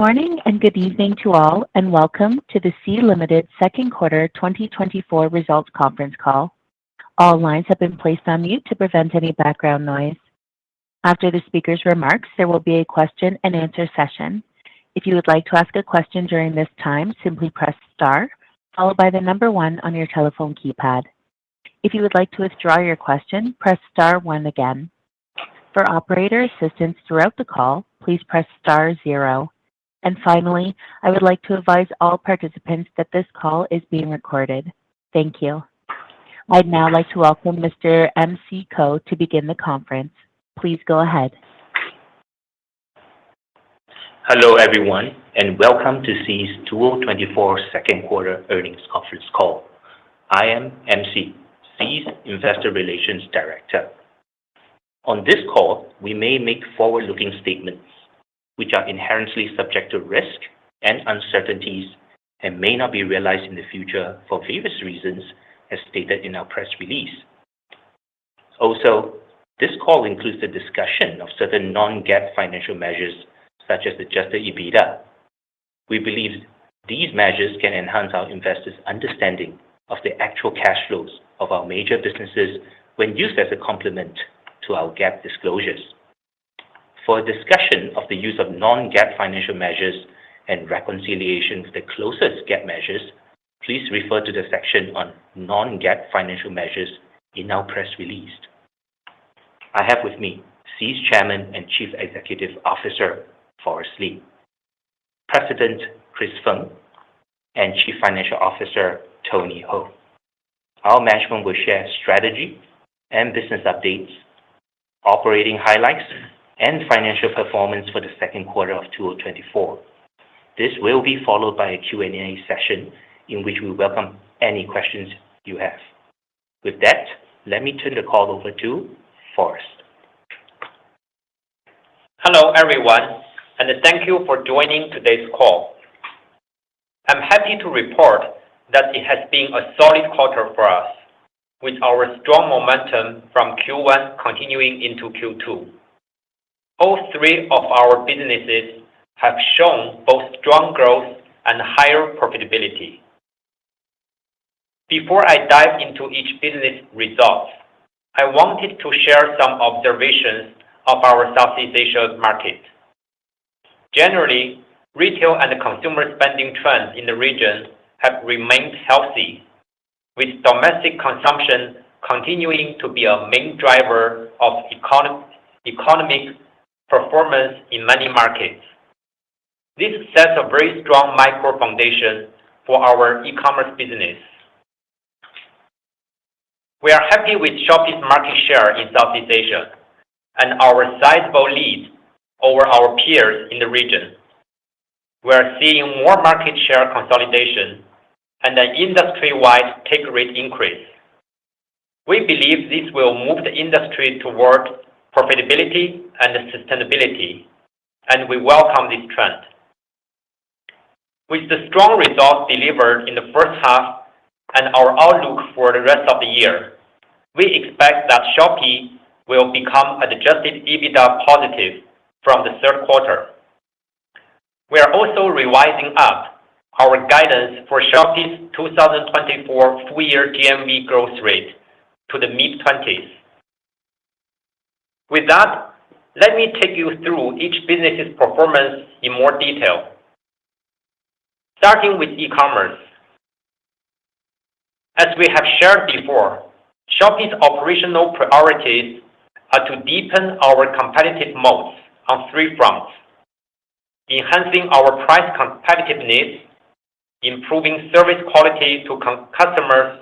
Morning and good evening to all, and welcome to the Sea Limited Second Quarter 2024 Results Conference Call. All lines have been placed on mute to prevent any background noise. After the speaker's remarks, there will be a question and answer session. If you would like to ask a question during this time, simply press star, followed by the number one on your telephone keypad. If you would like to withdraw your question, press star one again. For operator assistance throughout the call, please press star zero. And finally, I would like to advise all participants that this call is being recorded. Thank you. I'd now like to welcome Mr. MC Koh to begin the conference. Please go ahead. Hello, everyone, and welcome to Sea's 2024 Second Quarter Earnings Conference Call. I am MC, Sea's Investor Relations Director. On this call, we may make forward-looking statements which are inherently subject to risk and uncertainties and may not be realized in the future for various reasons as stated in our press release. Also, this call includes the discussion of certain non-GAAP financial measures such as adjusted EBITDA. We believe these measures can enhance our investors' understanding of the actual cash flows of our major businesses when used as a complement to our GAAP disclosures. For a discussion of the use of non-GAAP financial measures and reconciliation with the closest GAAP measures, please refer to the section on non-GAAP financial measures in our press release. I have with me Sea's Chairman and Chief Executive Officer, Forrest Li, President Chris Feng, and Chief Financial Officer Tony Hou. Our management will share strategy and business updates, operating highlights, and financial performance for the second quarter of 2024. This will be followed by a Q&A session in which we welcome any questions you have. With that, let me turn the call over to Forrest. Hello, everyone, and thank you for joining today's call. I'm happy to report that it has been a solid quarter for us, with our strong momentum from Q1 continuing into Q2. All three of our businesses have shown both strong growth and higher profitability. Before I dive into each business results, I wanted to share some observations of our Southeast Asia market. Generally, retail and consumer spending trends in the region have remained healthy, with domestic consumption continuing to be a main driver of economic performance in many markets. This sets a very strong micro foundation for our e-commerce business. We are happy with Shopee's market share in Southeast Asia and our sizable lead over our peers in the region. We are seeing more market share consolidation and an industry-wide take rate increase. We believe this will move the industry toward profitability and sustainability, and we welcome this trend. With the strong results delivered in the first half and our outlook for the rest of the year, we expect that Shopee will become adjusted EBITDA positive from the third quarter. We are also revising up our guidance for Shopee's 2024 full-year GMV growth rate to the mid-20s. With that, let me take you through each business's performance in more detail. Starting with e-commerce. As we have shared before, Shopee's operational priorities are to deepen our competitive moats on three fronts: enhancing our price competitiveness, improving service quality to customers,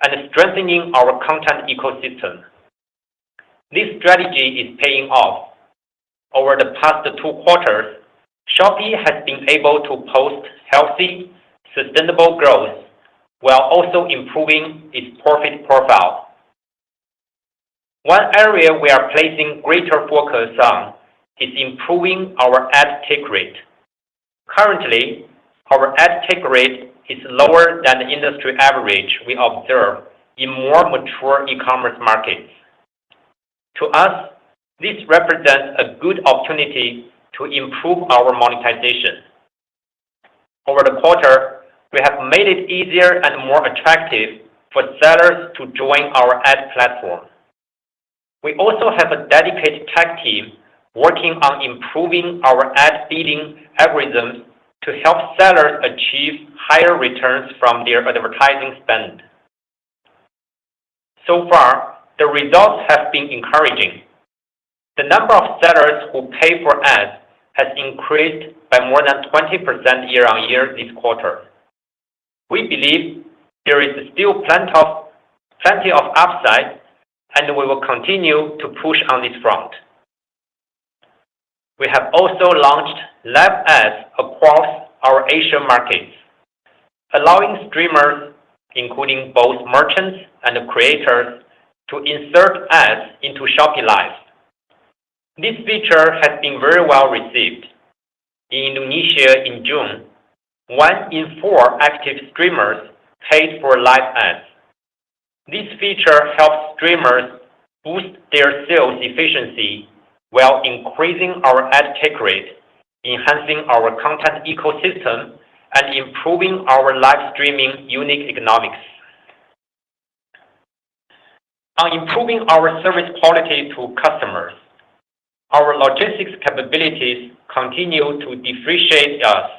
and strengthening our content ecosystem. This strategy is paying off. Over the past 2 quarters, Shopee has been able to post healthy, sustainable growth while also improving its profit profile. One area we are placing greater focus on is improving our ad take rate. Currently, our ad take rate is lower than the industry average we observe in more mature e-commerce markets. To us, this represents a good opportunity to improve our monetization. Over the quarter, we have made it easier and more attractive for sellers to join our ad platform. We also have a dedicated tech team working on improving our ad bidding algorithms to help sellers achieve higher returns from their advertising spend. So far, the results have been encouraging. The number of sellers who pay for ads has increased by more than 20% year-on-year this quarter. We believe there is still plenty of upside, and we will continue to push on this front. We have also launched live ads across our Asia markets, allowing streamers, including both merchants and creators, to insert ads into Shopee Live. This feature has been very well received. In Indonesia in June, 1 in 4 active streamers paid for live ads. This feature helps streamers boost their sales efficiency while increasing our ad take rate, enhancing our content ecosystem, and improving our live streaming unit economics. On improving our service quality to customers, our logistics capabilities continue to differentiate us.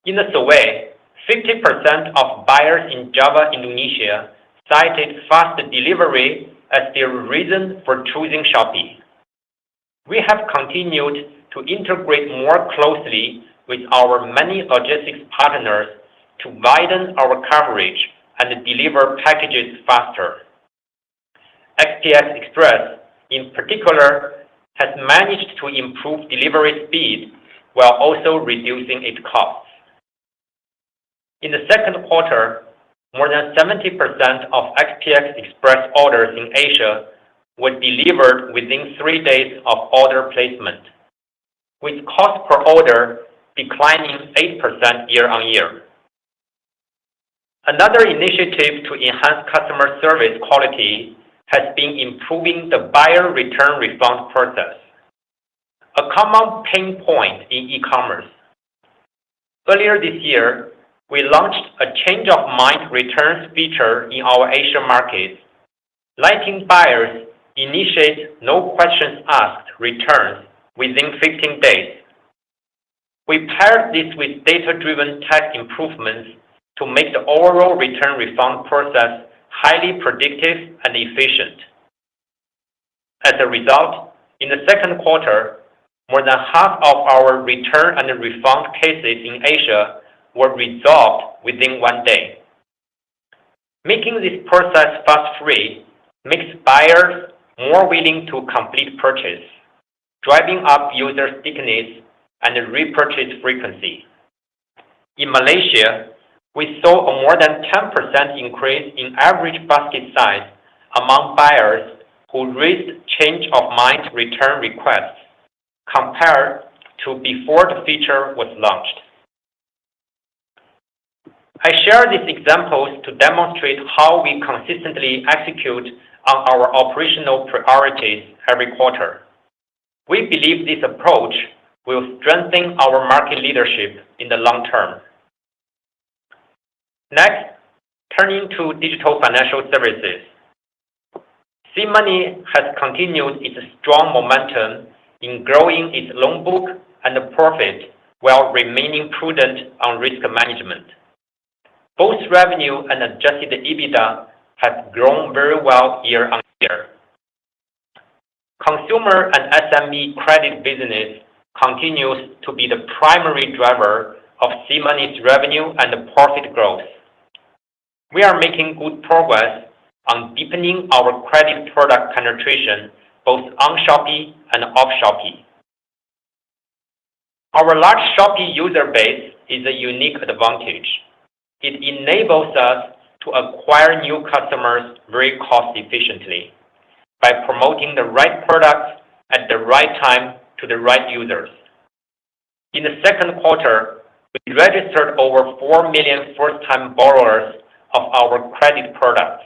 In a survey, 50% of buyers in Java, Indonesia cited fast delivery as their reason for choosing Shopee. We have continued to integrate more closely with our many logistics partners to widen our coverage and deliver packages faster. SPX Express, in particular, has managed to improve delivery speed while also reducing its costs. In the second quarter, more than 70% of SPX Express orders in Asia were delivered within 3 days of order placement, with cost per order declining 8% year-on-year. Another initiative to enhance customer service quality has been improving the buyer return refund process, a common pain point in e-commerce. Earlier this year, we launched a change of mind returns feature in our Asia markets, letting buyers initiate no questions asked returns within 15 days. We paired this with data-driven tech improvements to make the overall return refund process highly predictive and efficient. As a result, in the second quarter, more than half of our return and refund cases in Asia were resolved within 1 day. Making this process fuss-free makes buyers more willing to complete purchase, driving up user stickiness and repurchase frequency. In Malaysia, we saw a more than 10% increase in average basket size among buyers who raised change of mind return requests compared to before the feature was launched. I share these examples to demonstrate how we consistently execute on our operational priorities every quarter. We believe this approach will strengthen our market leadership in the long term. Next, turning to digital financial services. SeaMoney has continued its strong momentum in growing its loan book and profit while remaining prudent on risk management. Both revenue and adjusted EBITDA have grown very well year-on-year. Consumer and SME credit business continues to be the primary driver of SeaMoney's revenue and profit growth. We are making good progress on deepening our credit product penetration both on Shopee and off Shopee. Our large Shopee user base is a unique advantage. It enables us to acquire new customers very cost efficiently by promoting the right products at the right time to the right users. In the second quarter, we registered over 4 million first-time borrowers of our credit products,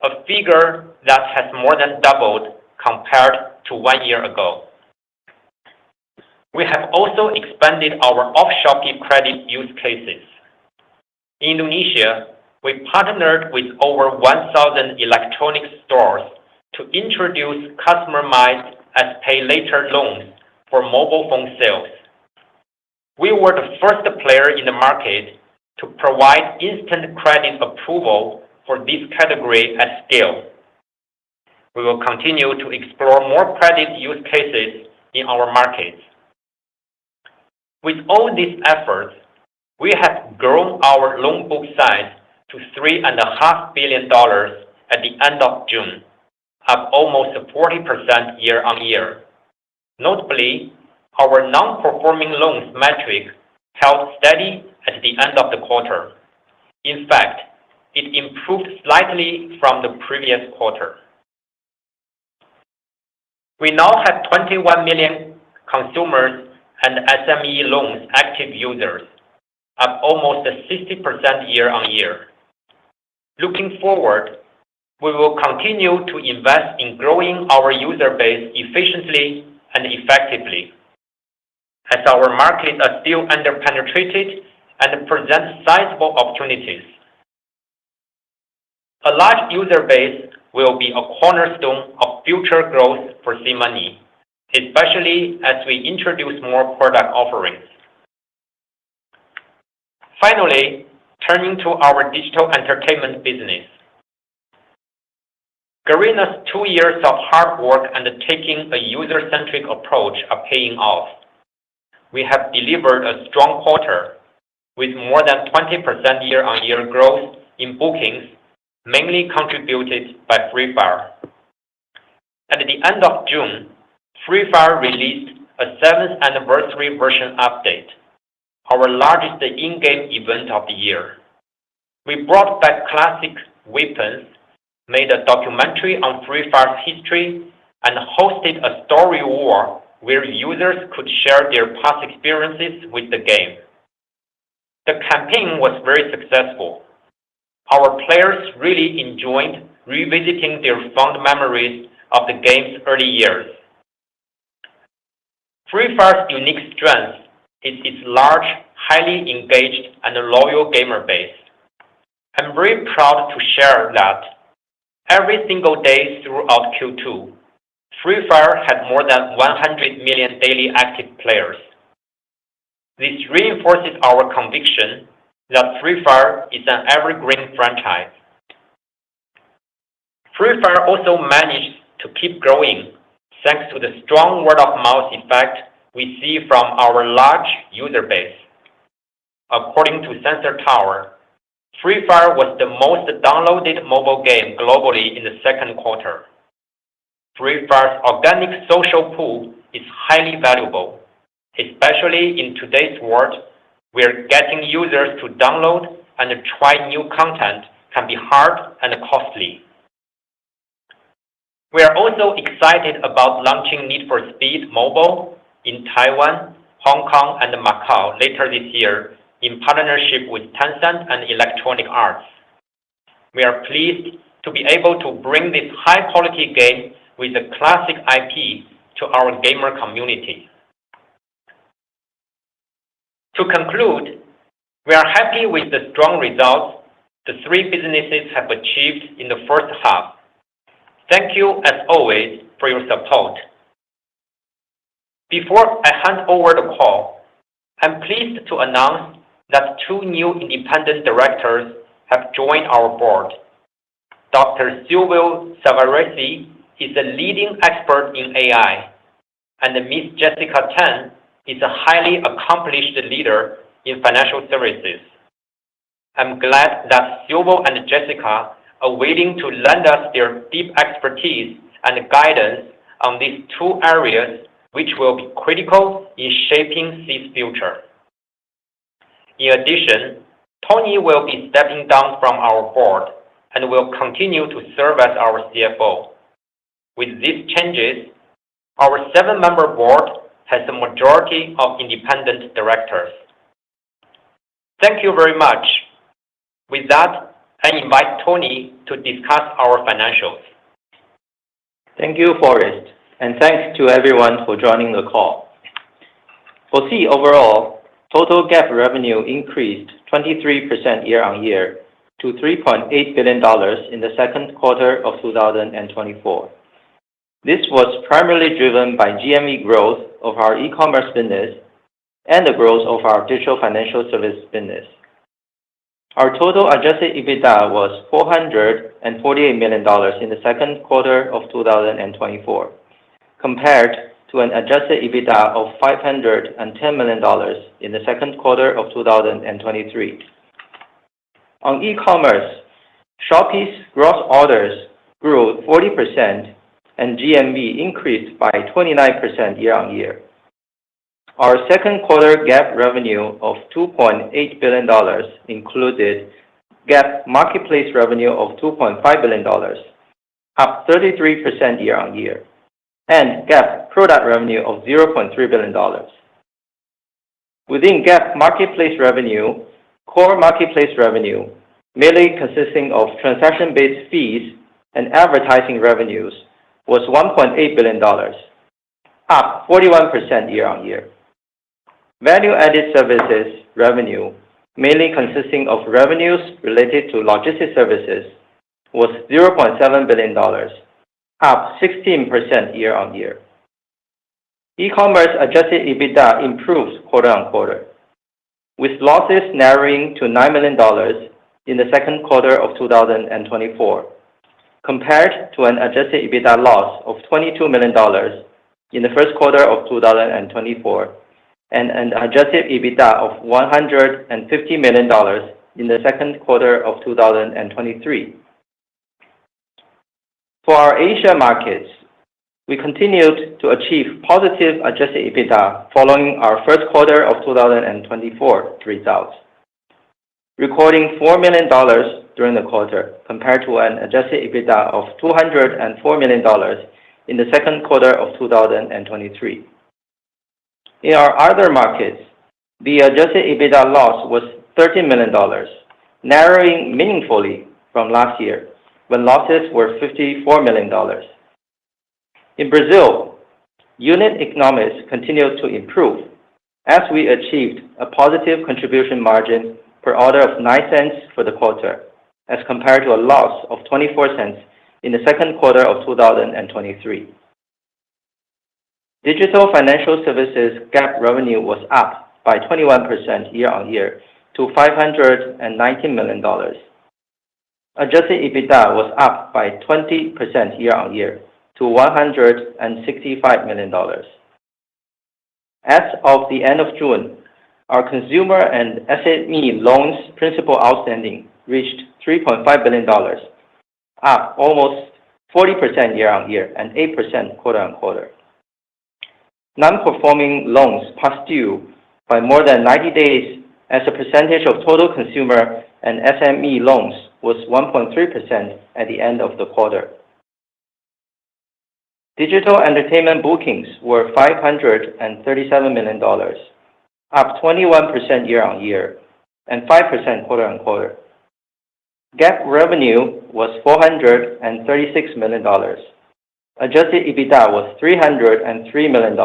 a figure that has more than doubled compared to 1 year ago. We have also expanded our off-Shopee credit use cases. In Indonesia, we partnered with over 1,000 electronics stores to introduce customized as pay later loans for mobile phone sales. We were the first player in the market to provide instant credit approval for this category at scale. We will continue to explore more credit use cases in our markets. With all these efforts, we have grown our loan book size to $3.5 billion at the end of June, up almost 40% year-on-year. Notably, our non-performing loans metric held steady at the end of the quarter. In fact, it improved slightly from the previous quarter. We now have 21 million consumers and SME loans active users, up almost 60% year-on-year. Looking forward, we will continue to invest in growing our user base efficiently and effectively, as our markets are still underpenetrated and present sizable opportunities. A large user base will be a cornerstone of future growth for SeaMoney, especially as we introduce more product offerings. Finally, turning to our digital entertainment business. Garena's 2 years of hard work and taking a user-centric approach are paying off. We have delivered a strong quarter with more than 20% year-on-year growth in bookings, mainly contributed by Free Fire. At the end of June, Free Fire released a 7th anniversary version update, our largest in-game event of the year. We brought back classic weapons, made a documentary on Free Fire's history, and hosted a story war where users could share their past experiences with the game. The campaign was very successful. Our players really enjoyed revisiting their fond memories of the game's early years. Free Fire's unique strength is its large, highly engaged, and loyal gamer base. I'm very proud to share that every single day throughout Q2, Free Fire had more than 100 million daily active players. This reinforces our conviction that Free Fire is an evergreen franchise. Free Fire also managed to keep growing thanks to the strong word-of-mouth effect we see from our large user base. According to Sensor Tower, Free Fire was the most downloaded mobile game globally in the second quarter. Free Fire's organic social pool is highly valuable, especially in today's world where getting users to download and try new content can be hard and costly. We are also excited about launching Need for Speed Mobile in Taiwan, Hong Kong, and Macau later this year in partnership with Tencent and Electronic Arts. We are pleased to be able to bring this high-quality game with a classic IP to our gamer community. To conclude, we are happy with the strong results the three businesses have achieved in the first half. Thank you, as always, for your support. Before I hand over the call, I'm pleased to announce that 2 new independent directors have joined our board. Dr. Silvio Savaresi is a leading expert in AI, and Ms. Jessica Tan is a highly accomplished leader in financial services. I'm glad that Silvio and Jessica are willing to lend us their deep expertise and guidance on these 2 areas which will be critical in shaping Sea's future. In addition, Tony will be stepping down from our board and will continue to serve as our CFO. With these changes, our 7-member board has a majority of independent directors. Thank you very much. With that, I invite Tony to discuss our financials. Thank you, Forrest, and thanks to everyone for joining the call. For Sea overall, total GAAP revenue increased 23% year-on-year to $3.8 billion in the second quarter of 2024. This was primarily driven by GMV growth of our e-commerce business and the growth of our digital financial service business. Our total adjusted EBITDA was $448 million in the second quarter of 2024, compared to an adjusted EBITDA of $510 million in the second quarter of 2023. On e-commerce, Shopee's gross orders grew 40% and GMV increased by 29% year-on-year. Our second quarter GAAP revenue of $2.8 billion included GAAP marketplace revenue of $2.5 billion, up 33% year-on-year, and GAAP product revenue of $0.3 billion. Within GAAP marketplace revenue, core marketplace revenue, mainly consisting of transaction-based fees and advertising revenues, was $1.8 billion, up 41% year-on-year. Value-added services revenue, mainly consisting of revenues related to logistics services, was $0.7 billion, up 16% year-on-year. E-commerce adjusted EBITDA improved quarter-on-quarter, with losses narrowing to $9 million in the second quarter of 2024, compared to an adjusted EBITDA loss of $22 million in the first quarter of 2024 and an adjusted EBITDA of $150 million in the second quarter of 2023. For our Asia markets, we continued to achieve positive adjusted EBITDA following our first quarter of 2024 results, recording $4 million during the quarter, compared to an adjusted EBITDA of $204 million in the second quarter of 2023. In our other markets, the adjusted EBITDA loss was $13 million, narrowing meaningfully from last year, when losses were $54 million. In Brazil, unit economics continued to improve as we achieved a positive contribution margin per order of 9 cents for the quarter, as compared to a loss of 24 cents in the second quarter of 2023. Digital financial services GAAP revenue was up by 21% year-on-year to $519 million. Adjusted EBITDA was up by 20% year-on-year to $165 million. As of the end of June, our consumer and SME loans principal outstanding reached $3.5 billion, up almost 40% year-on-year and 8% quarter-on-quarter. Non-performing loans past due by more than 90 days as a percentage of total consumer and SME loans was 1.3% at the end of the quarter. Digital entertainment bookings were $537 million, up 21% year-on-year and 5% quarter-on-quarter. GAAP revenue was $436 million. Adjusted EBITDA was $303 million.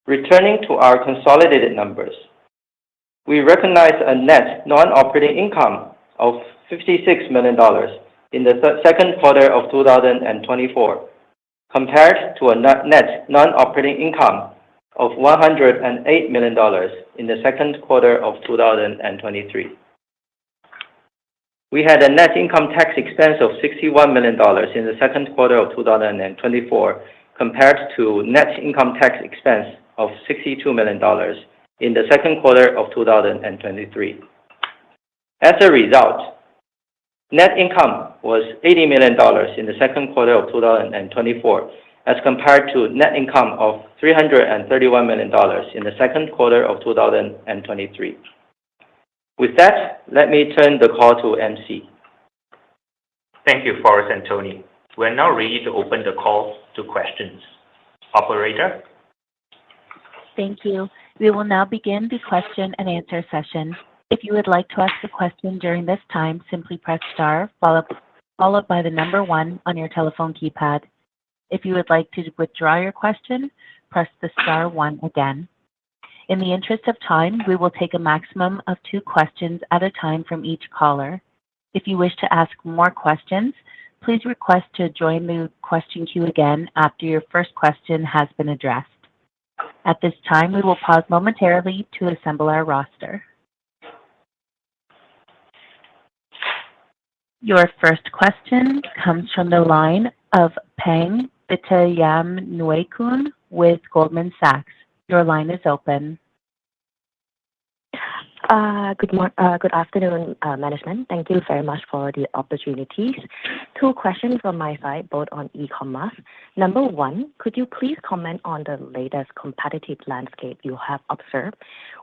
Returning to our consolidated numbers, we recognized a net non-operating income of $56 million in the second quarter of 2024, compared to a net non-operating income of $108 million in the second quarter of 2023. We had a net income tax expense of $61 million in the second quarter of 2024, compared to net income tax expense of $62 million in the second quarter of 2023. As a result, net income was $80 million in the second quarter of 2024, as compared to net income of $331 million in the second quarter of 2023. With that, let me turn the call to MC. Thank you, Forrest and Tony. We're now ready to open the call to questions. Operator? Thank you. We will now begin the question and answer session. If you would like to ask a question during this time, simply press star followed by the number 1 on your telephone keypad. If you would like to withdraw your question, press the star one again. In the interest of time, we will take a maximum of 2 questions at a time from each caller. If you wish to ask more questions, please request to join the question queue again after your first question has been addressed. At this time, we will pause momentarily to assemble our roster. Your first question comes from the line of Pang Vittayaamnuaykoon with Goldman Sachs. Your line is open. Good afternoon, management. Thank you very much for the opportunities. 2 questions from my side, both on e-commerce. Number 1, could you please comment on the latest competitive landscape you have observed?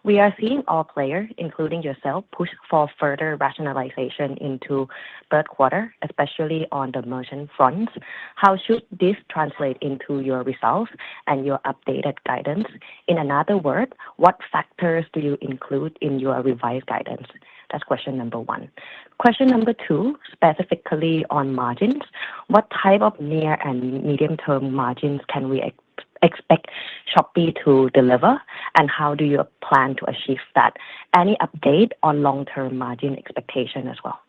We are seeing all players, including yourself, push for further rationalization into third quarter, especially on the merchant fronts. How should this translate into your results and your updated guidance? In another word, what factors do you include in your revised guidance? That's question number 1. Question number 2, specifically on margins. What type of near and medium-term margins can we expect Shopee to deliver, and how do you plan to achieve that? Any update on long-term margin expectation as well?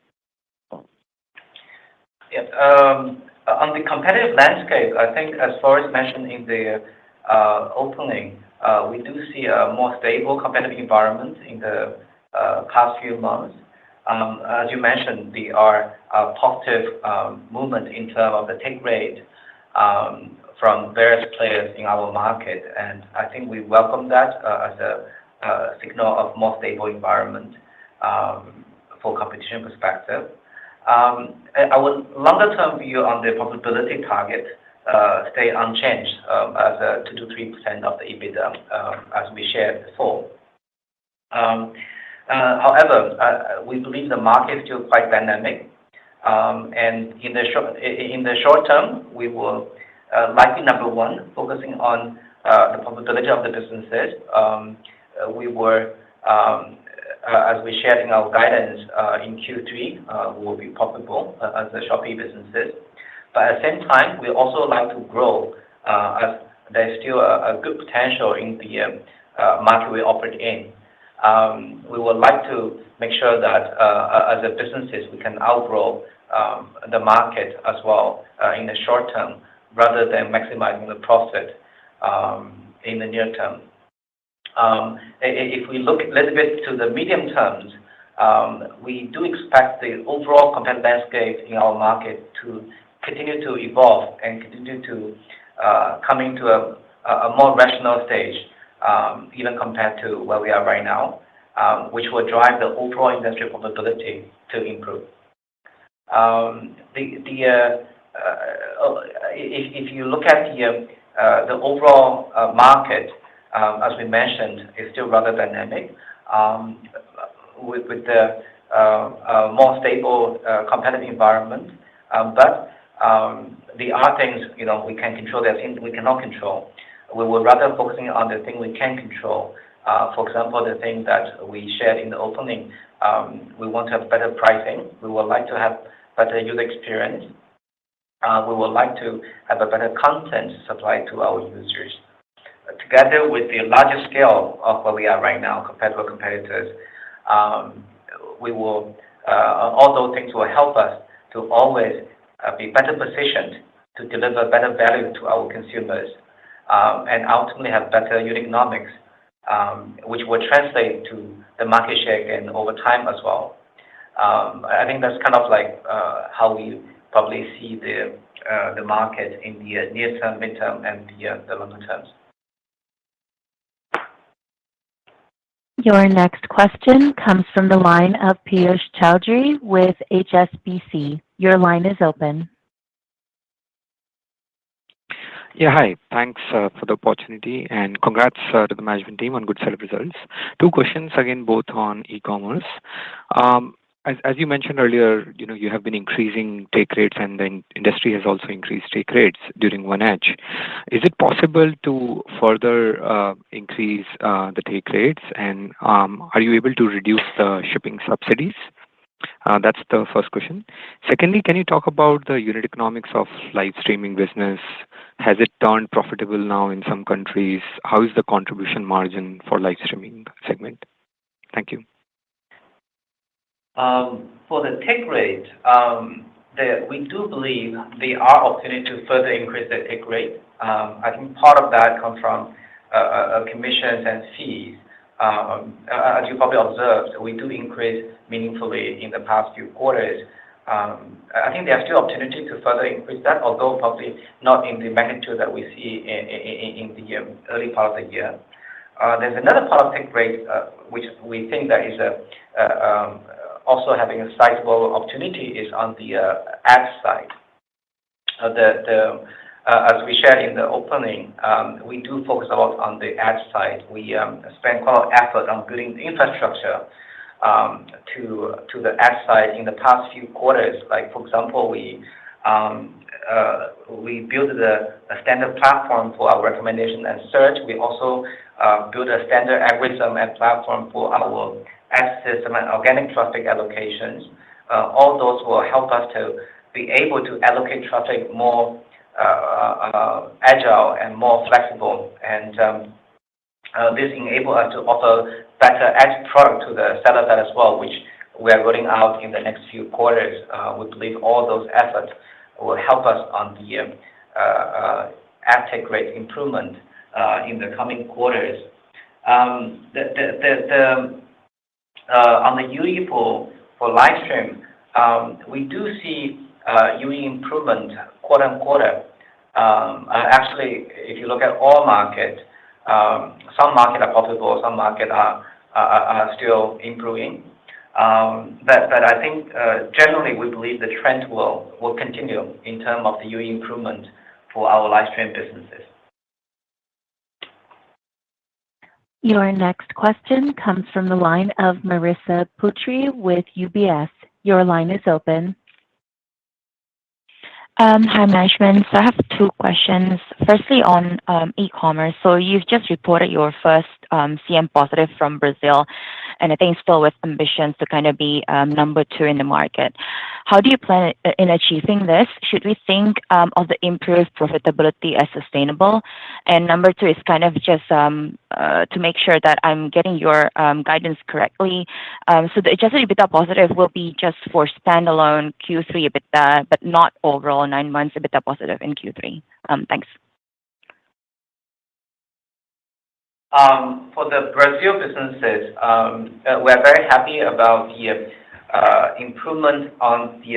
Yes. On the competitive landscape, I think as Flores mentioned in the opening, we do see a more stable competitive environment in the past few months. As you mentioned, there are positive movement in terms of the take rate from various players in our market, and I think we welcome that as a signal of more stable environment for competition perspective. Our longer-term view on the profitability target stay unchanged as 2 to 3% of the EBITDA, as we shared before. However, we believe the market is still quite dynamic, and in the short term, we will likely, number 1, focusing on the profitability of the businesses. We were, as we shared in our guidance in Q3, will be profitable as the Shopee businesses. But at the same time, we also like to grow as there's still a good potential in the market we operate in. We would like to make sure that as a businesses, we can outgrow the market as well in the short term, rather than maximizing the profit in the near term. If we look a little bit to the medium terms, we do expect the overall competitive landscape in our market to continue to evolve and continue to come into a more rational stage, even compared to where we are right now, which will drive the overall industry profitability to improve. If you look at the overall market, as we mentioned, is still rather dynamic, with the more stable competitive environment. But there are things we can control, there are things we cannot control. We would rather focusing on the thing we can control. For example, the thing that we shared in the opening, we want to have better pricing. We would like to have better user experience. We would like to have a better content supplied to our users. Together with the larger scale of where we are right now compared to our competitors, we will all those things will help us to always be better positioned to deliver better value to our consumers, and ultimately have better unit economics, which will translate to the market share gain over time as well. I think that's kind of like how we probably see the market in the near term, midterm, and the longer terms. Your next question comes from the line of Piyush Choudhary with HSBC. Your line is open. Yeah, hi. Thanks for the opportunity, and congrats to the management team on good set of results. 2 questions, again, both on e-commerce. As you mentioned earlier, you have been increasing take rates, and the industry has also increased take rates during 1H. Is it possible to further increase the take rates, and are you able to reduce the shipping subsidies? That's the first question. Secondly, can you talk about the unit economics of live streaming business? Has it turned profitable now in some countries? How is the contribution margin for live streaming segment? Thank you. For the take rate, we do believe there are opportunities to further increase the take rate. I think part of that comes from commissions and fees. As you probably observed, we do increase meaningfully in the past few quarters. I think there are still opportunities to further increase that, although probably not in the magnitude that we see in the early part of the year. There's another part of take rate which we think that is also having a sizable opportunity is on the ad side. As we shared in the opening, we do focus a lot on the ad side. We spend quite a lot of effort on building the infrastructure to the ad side in the past few quarters. Like, for example, we built a standard platform for our recommendation and search. We also built a standard algorithm and platform for our ad system and organic traffic allocations. All those will help us to be able to allocate traffic more agile and more flexible, and this enables us to offer better ad product to the seller side as well, which we are rolling out in the next few quarters. We believe all those efforts will help us on the ad take rate improvement in the coming quarters. On the UE for live stream, we do see UE improvement quarter on quarter. Actually, if you look at all markets, some markets are profitable, some markets are still improving. But I think generally we believe the trend will continue in terms of the UE improvement for our live stream businesses. Your next question comes from the line of Marissa Putri with UBS. Your line is open. Hi, management. So I have two questions. Firstly, on e-commerce. So you've just reported your first CM positive from Brazil, and I think still with ambitions to kind of be number 2 in the market. How do you plan in achieving this? Should we think of the improved profitability as sustainable? And number 2 is kind of just to make sure that I'm getting your guidance correctly. So the adjusted EBITDA positive will be just for standalone Q3 EBITDA, but not overall 9 months EBITDA positive in Q3. Thanks. For the Brazil businesses, we're very happy about the improvement on the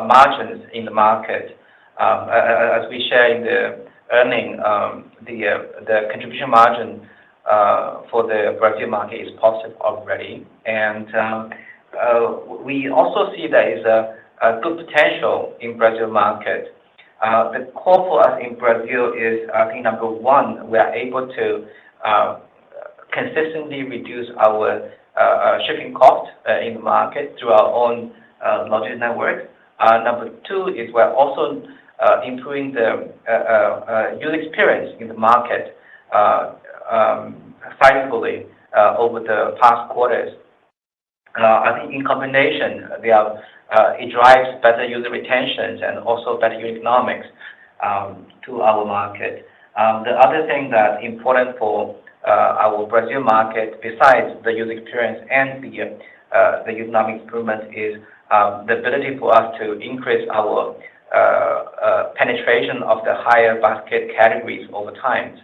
margins in the market. As we share in the earnings, the contribution margin for the Brazil market is positive already. And we also see there is a good potential in Brazil market. The core for us in Brazil is, I think, number one, we are able to consistently reduce our shipping cost in the market through our own logistics network. Number 2 is we're also improving the user experience in the market sizably over the past quarters. I think in combination, it drives better user retention and also better unit economics to our market. The other thing that's important for our Brazil market, besides the user experience and the economic improvement, is the ability for us to increase our penetration of the higher basket categories over time.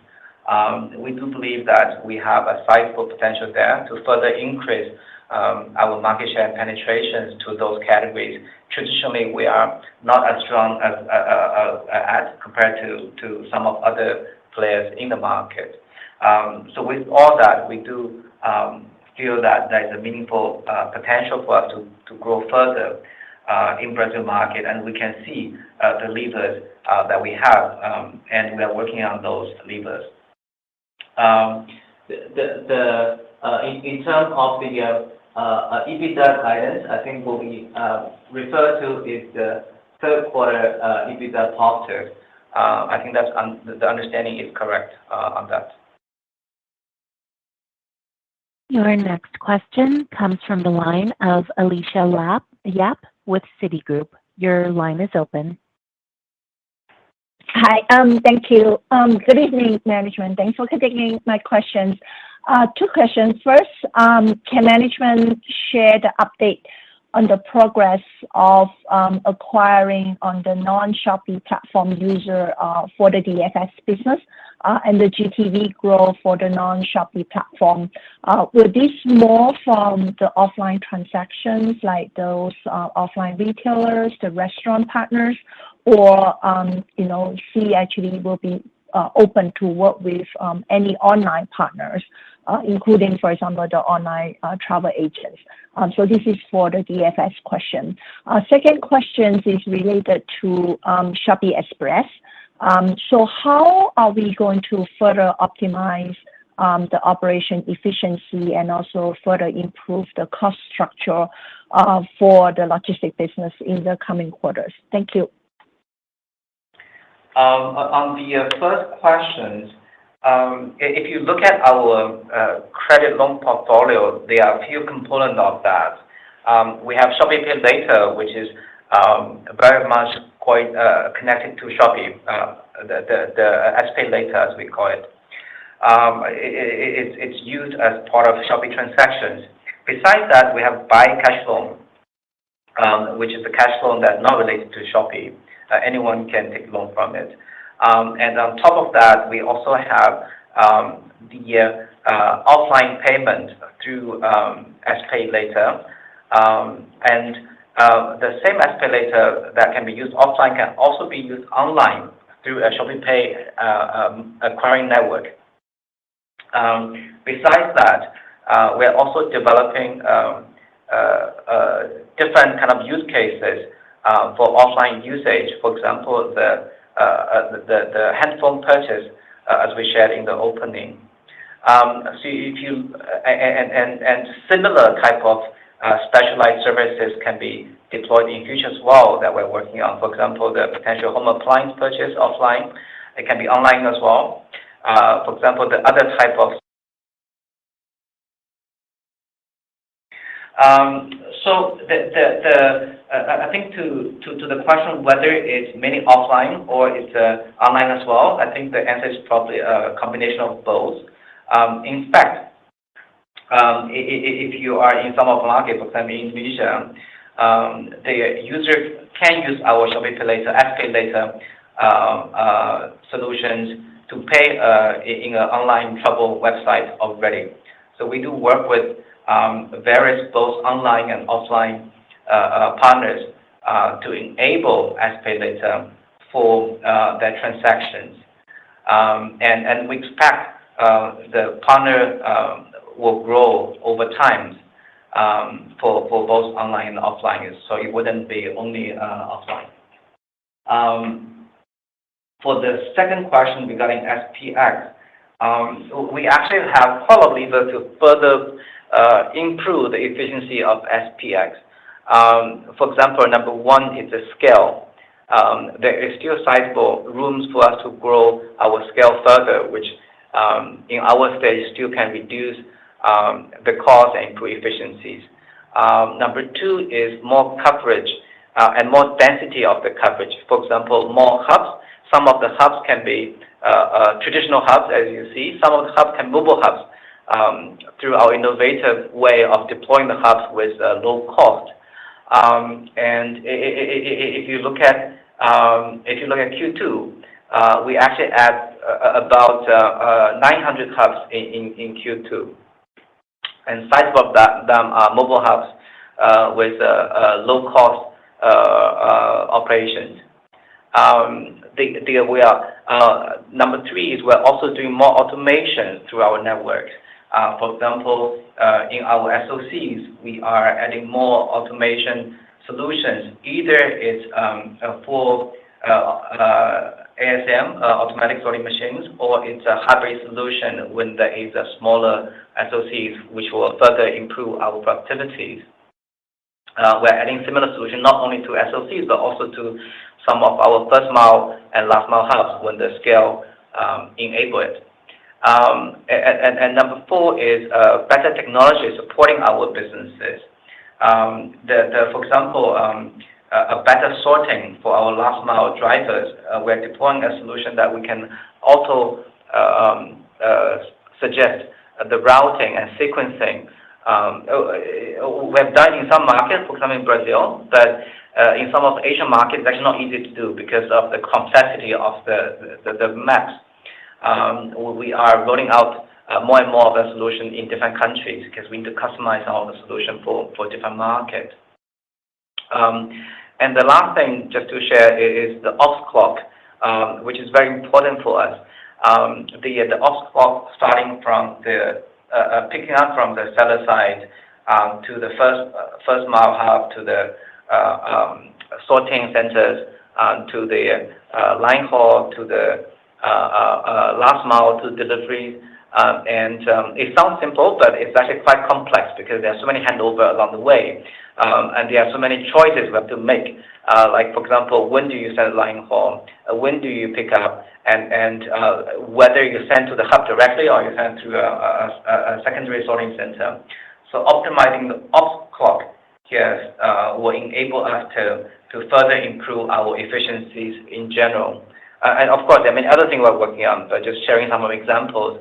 We do believe that we have a sizable potential there to further increase our market share and penetrations to those categories. Traditionally, we are not as strong as compared to some of other players in the market. So with all that, we do feel that there is a meaningful potential for us to grow further in Brazil market, and we can see the levers that we have, and we are working on those levers. In terms of the EBITDA guidance, I think what we refer to is the third quarter EBITDA positive. I think that's the understanding is correct on that. Your next question comes from the line of Alicia Lap Yap with Citigroup. Your line is open. Hi. Thank you. Good evening, management. Thanks for taking my questions. Two questions. First, can management share the update on the progress of acquiring on the non-Shopee platform user for the DFS business and the GTV growth for the non-Shopee platform? Will this more from the offline transactions like those offline retailers, the restaurant partners, or C actually will be open to work with any online partners, including, for example, the online travel agents? So this is for the DFS question. Second question is related to Shopee Express. So how are we going to further optimize the operation efficiency and also further improve the cost structure for the logistic business in the coming quarters? Thank you. On the first question, if you look at our credit loan portfolio, there are a few components of that. We have Shopee Pay Later, which is very much quite connected to Shopee, the SPay Later, as we call it. It's used as part of Shopee transactions. Besides that, we have Buy Cash Loan, which is the cash loan that's not related to Shopee. Anyone can take loan from it. And on top of that, we also have the offline payment through SPay Later. And the same SPay Later that can be used offline can also be used online through a Shopee Pay acquiring network. Besides that, we're also developing different kind of use cases for offline usage. For example, the handphone purchase, as we shared in the opening. So if you and similar type of specialized services can be deployed in future as well that we're working on. For example, the potential home appliance purchase offline, it can be online as well. For example, the other type of so I think to the question whether it's mainly offline or it's online as well, I think the answer is probably a combination of both. In fact, if you are in some of the market, for example, in Indonesia, the user can use our Shopee Pay Later, SPay Later solutions to pay in an online travel website already. So we do work with various both online and offline partners to enable SPay Later for their transactions. And we expect the partner will grow over time for both online and offline, so it wouldn't be only offline. For the second question regarding SPX, we actually have probably to further improve the efficiency of SPX. For example, number one is the scale. There is still sizable rooms for us to grow our scale further, which in our stage still can reduce the cost and improve efficiencies. Number two is more coverage and more density of the coverage. For example, more hubs. Some of the hubs can be traditional hubs, as you see. Some of the hubs can be mobile hubs through our innovative way of deploying the hubs with low cost. And if you look at Q2, we actually add about 900 hubs in Q2, and size of them are mobile hubs with low cost operations. Number three is we're also doing more automation through our network. For example, in our SOCs, we are adding more automation solutions. Either it's a full ASM, automatic sorting machines, or it's a hybrid solution when there is a smaller SOCs, which will further improve our productivities. We're adding similar solutions not only to SOCs, but also to some of our first mile and last mile hubs when the scale enable it. And number four is better technology supporting our businesses. For example, a better sorting for our last mile drivers. We're deploying a solution that we can auto suggest the routing and sequencing. We have done in some markets, for example in Brazil, but in some of the Asian markets, it's actually not easy to do because of the complexity of the maps. We are rolling out more and more of the solution in different countries because we need to customize all the solution for different markets. And the last thing just to share is the ops clock, which is very important for us. The ops clock starting from the picking up from the seller side to the first mile hub to the sorting centers to the line haul to the last mile to delivery. And it sounds simple, but it's actually quite complex because there are so many handover along the way. And there are so many choices we have to make. Like, for example, when do you send line haul? When do you pick up? And whether you send to the hub directly or you send through a secondary sorting center. So optimizing the ops clock here will enable us to further improve our efficiencies in general. And of course, there are many other things we're working on, but just sharing some of examples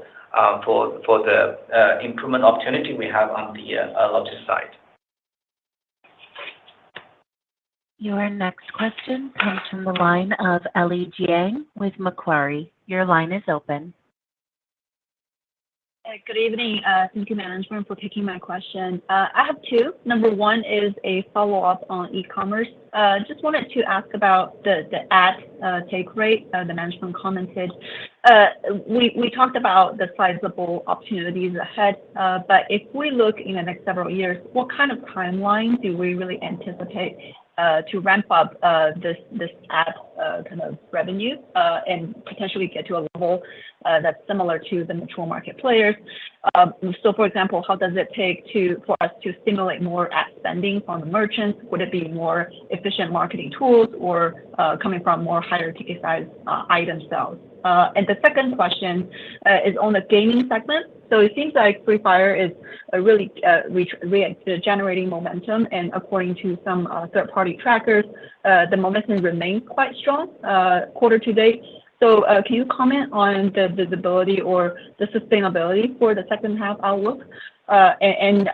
for the improvement opportunity we have on the logistics side. Your next question comes from the line of Ellie Jiang with Macquarie. Your line is open. Good evening. Thank you, management, for taking my question. I have two. Number one is a follow-up on e-commerce. Just wanted to ask about the ad take rate the management commented. We talked about the sizable opportunities ahead, but if we look in the next several years, what kind of timeline do we really anticipate to ramp up this ad kind of revenue and potentially get to a level that's similar to the mature market players? So, for example, how does it take for us to stimulate more ad spending from the merchants? Would it be more efficient marketing tools or coming from more higher ticket size item sales? And the second question is on the gaming segment. So it seems like Free Fire is really generating momentum, and according to some third-party trackers, the momentum remains quite strong quarter to date. So can you comment on the visibility or the sustainability for the second half outlook? And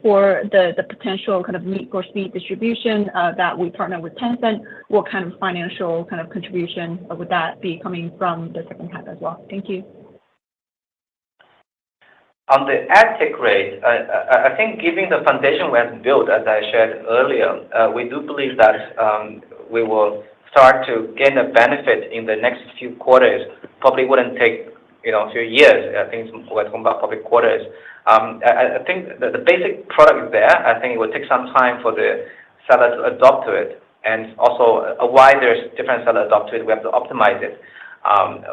for the potential kind of Need for Speed distribution that we partner with Tencent, what kind of financial kind of contribution would that be coming from the second half as well? Thank you. On the ad take rate, I think given the foundation we have built, as I shared earlier, we do believe that we will start to gain a benefit in the next few quarters. Probably wouldn't take a few years. I think we're talking about probably quarters. I think the basic product is there. I think it will take some time for the seller to adopt to it, and also why there's different seller adopt to it, we have to optimize it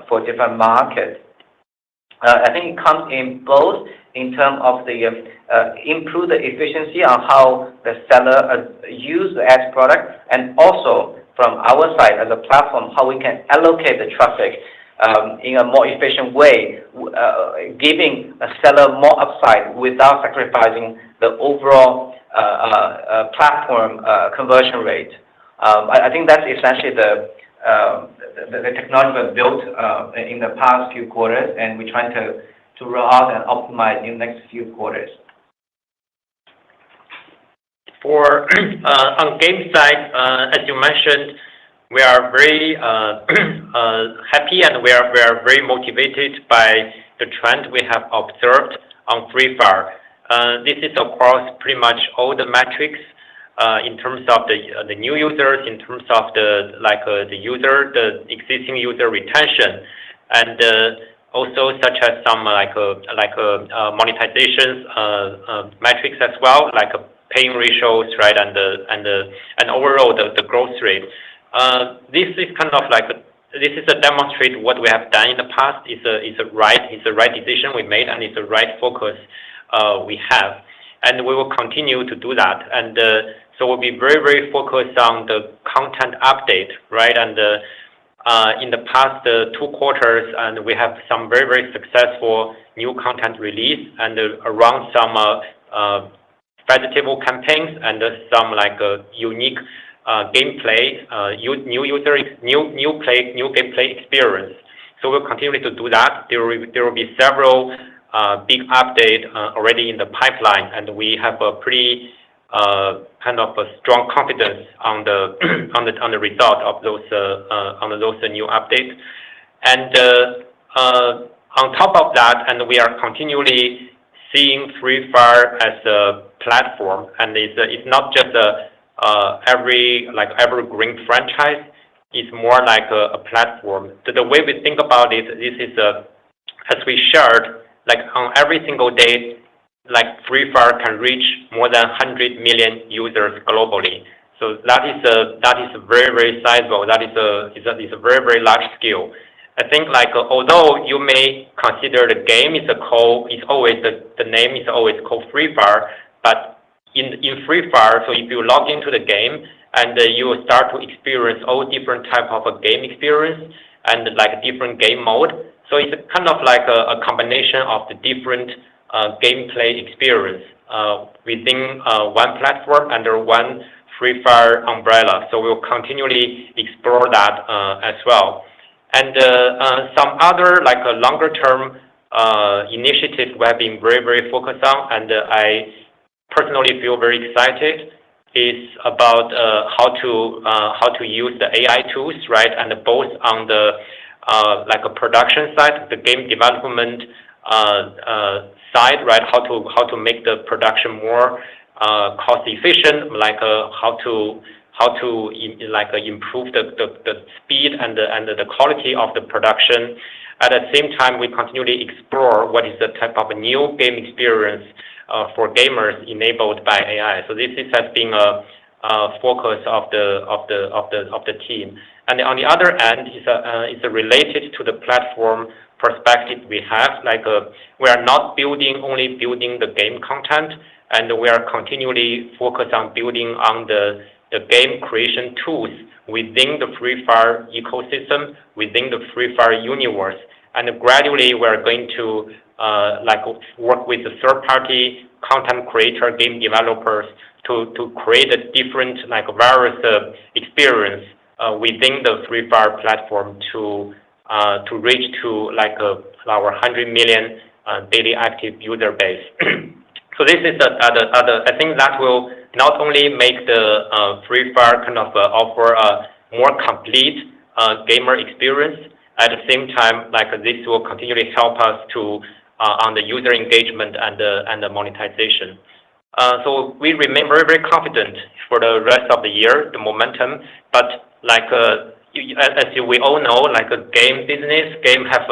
for different markets. I think it comes in both in terms of the improve the efficiency on how the seller use the ads product, and also from our side as a platform, how we can allocate the traffic in a more efficient way, giving a seller more upside without sacrificing the overall platform conversion rate. I think that's essentially the technology we've built in the past few quarters, and we're trying to roll out and optimize in the next few quarters. For on game side, as you mentioned, we are very happy and we are very motivated by the trend we have observed on Free Fire. This is across pretty much all the metrics. In terms of the new users, in terms of the existing user retention, and also such as some monetization metrics as well, like paying ratios, right, and overall the growth rate. This is kind of this is a demonstrate what we have done in the past is the right decision we made, and it's the right focus we have, and we will continue to do that. And so we'll be very, very focused on the content update, right? And in the past 2 quarters, and we have some very, very successful new content release, and around some vegetable campaigns and some unique gameplay, new gameplay experience. So we'll continue to do that. There will be several big updates already in the pipeline, and we have a pretty kind of a strong confidence on the on the result of those new updates. And on top of that, and we are continually seeing Free Fire as a platform, and it's not just evergreen franchise. It's more like a platform. So the way we think about it, this is as we shared, like on every single day, like Free Fire can reach more than 100 million users globally. So that is very, very sizable. That is a very, very large scale. I think although you may consider the game is always the name is always called Free Fire, but in Free Fire, so if you log into the game and you will start to experience all different type of a game experience and like different game mode. So it's kind of like a combination of the different gameplay experience within one platform under one Free Fire umbrella. So we'll continually explore that as well. And some other like a longer term initiatives we have been very, very focused on, and I personally feel very excited is about how to use the AI tools, right? And both on the like a production side, the game development side, right? How to make the production more cost efficient, like how to improve the speed and the quality of the production. At the same time, we continually explore what is the type of a new game experience for gamers enabled by AI. So this has been a focus of the team. And on the other end, is related to the platform perspective we have. We are not only building the game content, and we are continually focused on building on the game creation tools within the Free Fire ecosystem, within the Free Fire universe. And gradually, we're going to work with the third-party content creator, game developers to create a different various experience within the Free Fire platform to reach to our 100 million daily active user base. So this is I think that will not only make the Free Fire kind of offer a more complete gamer experience. At the same time, this will continually help us to on the user engagement and the monetization. So we remain very, very confident for the rest of the year, the momentum. But as we all know, a game business, have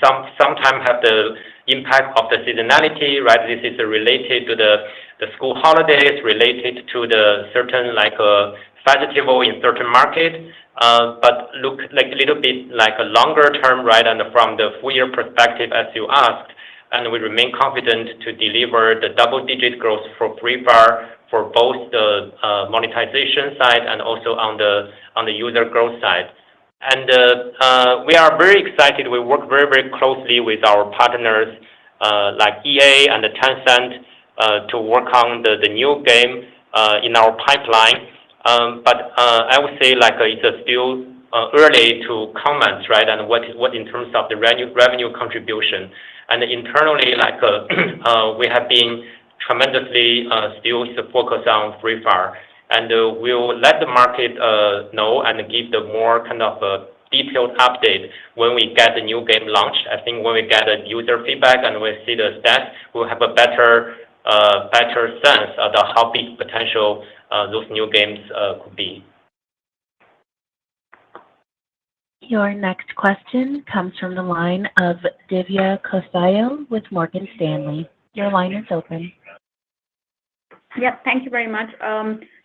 sometimes have the impact of the seasonality, right? This is related to the school holidays, related to the certain vegetable in certain market. But look a little bit a longer term, right? And from the full year perspective, as you asked, and we remain confident to deliver the double-digit growth for Free Fire for both the monetization side and also on the user growth side. And we are very excited. We work very, very closely with our partners like EA and the Tencent to work on the new game in our pipeline. But I would say it's still early to comment, right? And what in terms of the revenue contribution. And internally, we have been tremendously still focused on Free Fire, and we'll let the market know and give the more kind of detailed update when we get the new game launched. I think when we get a user feedback and we see the stats, we'll have a better sense of how big potential those new games could be. Your next question comes from the line of Divya Kosayo with Morgan Stanley. Your line is open. Yep, thank you very much.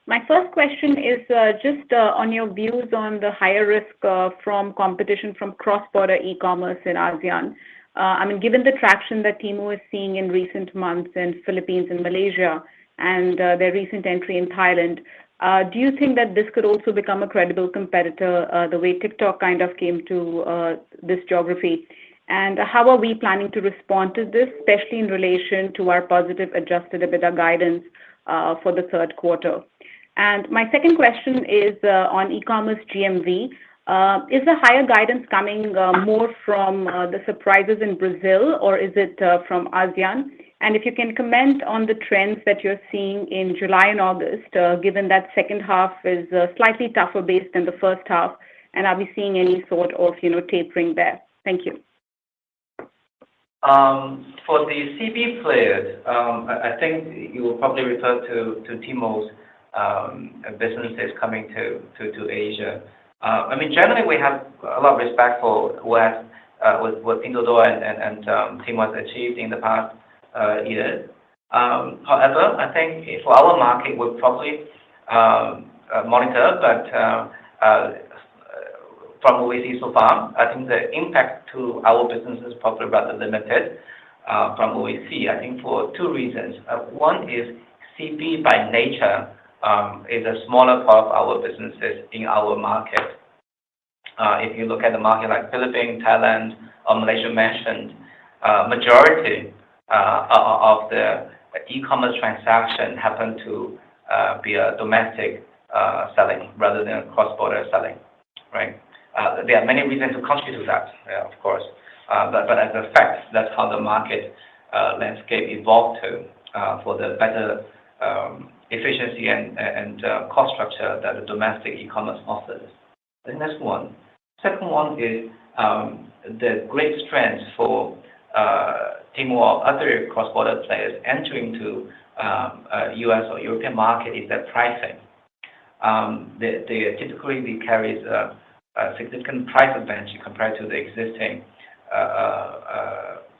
My first question is just on your views on the higher risk from competition from cross-border e-commerce in ASEAN. I mean, given the traction that Temu is seeing in recent months in Philippines and Malaysia and their recent entry in Thailand, do you think that this could also become a credible competitor the way TikTok kind of came to this geography? And how are we planning to respond to this, especially in relation to our positive adjusted EBITDA guidance for the third quarter? And my second question is on e-commerce GMV. Is the higher guidance coming more from the surprises in Brazil, or is it from ASEAN? And if you can comment on the trends that you're seeing in July and August, given that second half is slightly tougher base than the first half, and are we seeing any sort of tapering there? Thank you. For the CB players, I think you will probably refer to Tmall's businesses coming to Asia. I mean, generally, we have a lot of respect for what Pinduoduo and Tmall has achieved in the past years. However, I think for our market, we'll probably monitor, but from what we see so far, I think the impact to our business is probably rather limited from what we see. I think for two reasons. One is CB by nature is a smaller part of our businesses in our market. If you look at the market like Philippines, Thailand, or Malaysia mentioned, majority of the e-commerce transaction happen to be a domestic selling rather than cross-border selling, right? There are many reasons to contribute to that, of course. But as a fact, that's how the market landscape evolved to for the better efficiency and cost structure that the domestic e-commerce offers. I think that's one. Second one is the great strength for Tmall or other cross-border players entering to U.S. or European market is their pricing. They typically carries a significant price advantage compared to the existing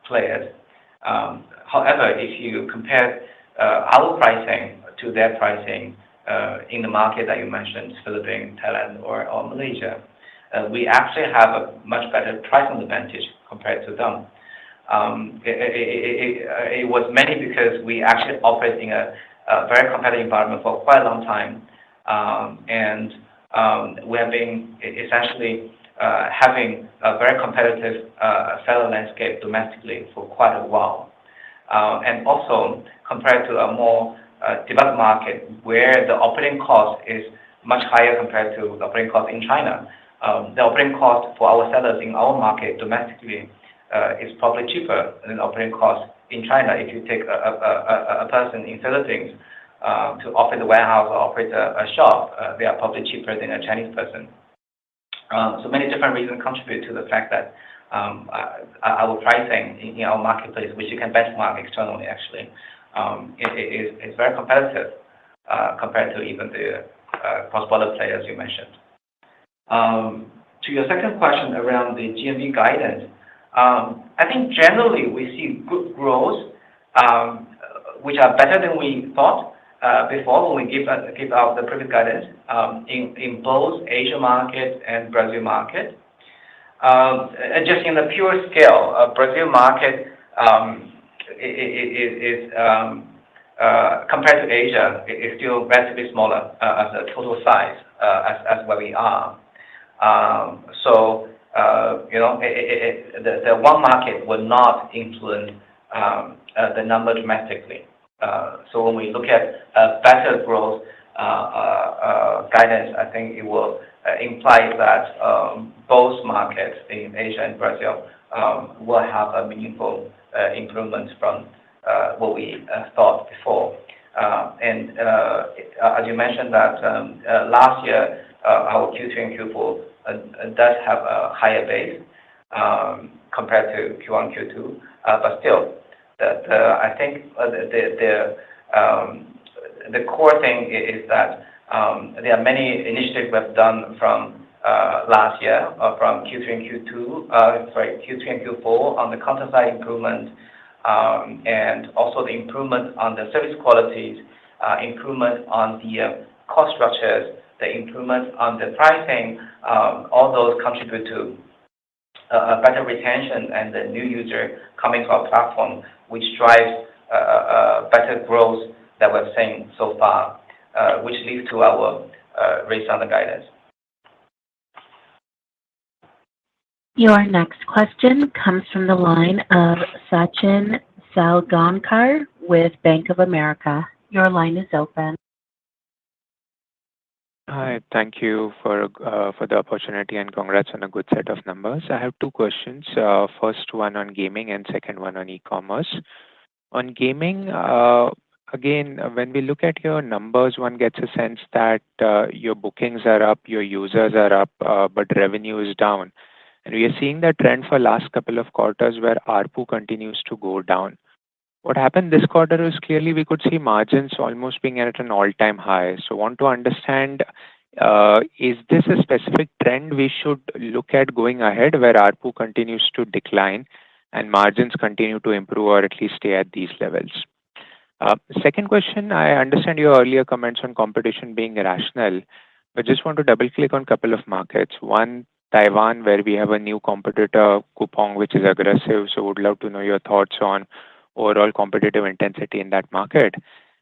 players. However, if you compare our pricing to their pricing in the market that you mentioned, Philippines, Thailand, or Malaysia, we actually have a much better pricing advantage compared to them. It was mainly because we actually operate in a very competitive environment for quite a long time, and we have been essentially having a very competitive seller landscape domestically for quite a while. And also, compared to a more developed market where the operating cost is much higher compared to the operating cost in China, the operating cost for our sellers in our market domestically is probably cheaper than operating cost in China. If you take a person in Philippines to operate a warehouse or operate a shop, they are probably cheaper than a Chinese person. So many different reasons contribute to the fact that our pricing in our marketplace, which you can benchmark externally actually, is very competitive compared to even the cross-border players you mentioned. To your second question around the GMV guidance, I think generally we see good growth, which are better than we thought before when we give out the previous guidance in both Asia market and Brazil market. And just in the pure scale, Brazil market is compared to Asia, is still relatively smaller as a total size as where we are. So the one market will not influence the number domestically. So when we look at better growth guidance, I think it will imply that both markets in Asia and Brazil will have a meaningful improvement from what we thought before. And as you mentioned that last year, our Q3 and Q4 does have a higher base compared to Q1, Q2. But still, I think the core thing is that there are many initiatives we have done from last year, from Q3 and Q3 and Q4 on the content side improvement, and also the improvement on the service qualities, improvement on the cost structures, the improvement on the pricing. All those contribute to a better retention and the new user coming to our platform, which drives better growth that we're seeing so far, which leads to our raise on the guidance. Your next question comes from the line of Sachin Salgaonkar with Bank of America. Your line is open. Hi, thank you for the opportunity and congrats on a good set of numbers. I have two questions. First one on gaming and second one on e-commerce. On gaming, again, when we look at your numbers, one gets a sense that your bookings are up, your users are up, but revenue is down. And we are seeing that trend for last couple of quarters where ARPU continues to go down. What happened this quarter is clearly we could see margins almost being at an all-time high. So want to understand, is this a specific trend we should look at going ahead where ARPU continues to decline and margins continue to improve or at least stay at these levels? Second question, I understand your earlier comments on competition being irrational, but just want to double-click on a couple of markets. One, Taiwan, where we have a new competitor, Coupang, which is aggressive. So would love to know your thoughts on overall competitive intensity in that market.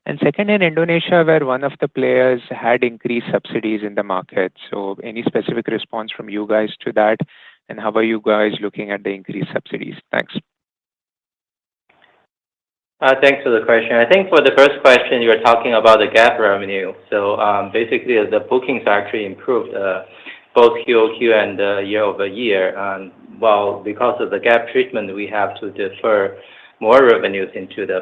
And second, in Indonesia, where one of the players had increased subsidies in the market. So any specific response from you guys to that? And how are you guys looking at the increased subsidies? Thanks. Thanks for the question. I think for the first question, you were talking about the GAAP revenue. So basically, the bookings actually improved both QOQ and year-over-year. Well, because of the GAAP treatment, we have to defer more revenues into the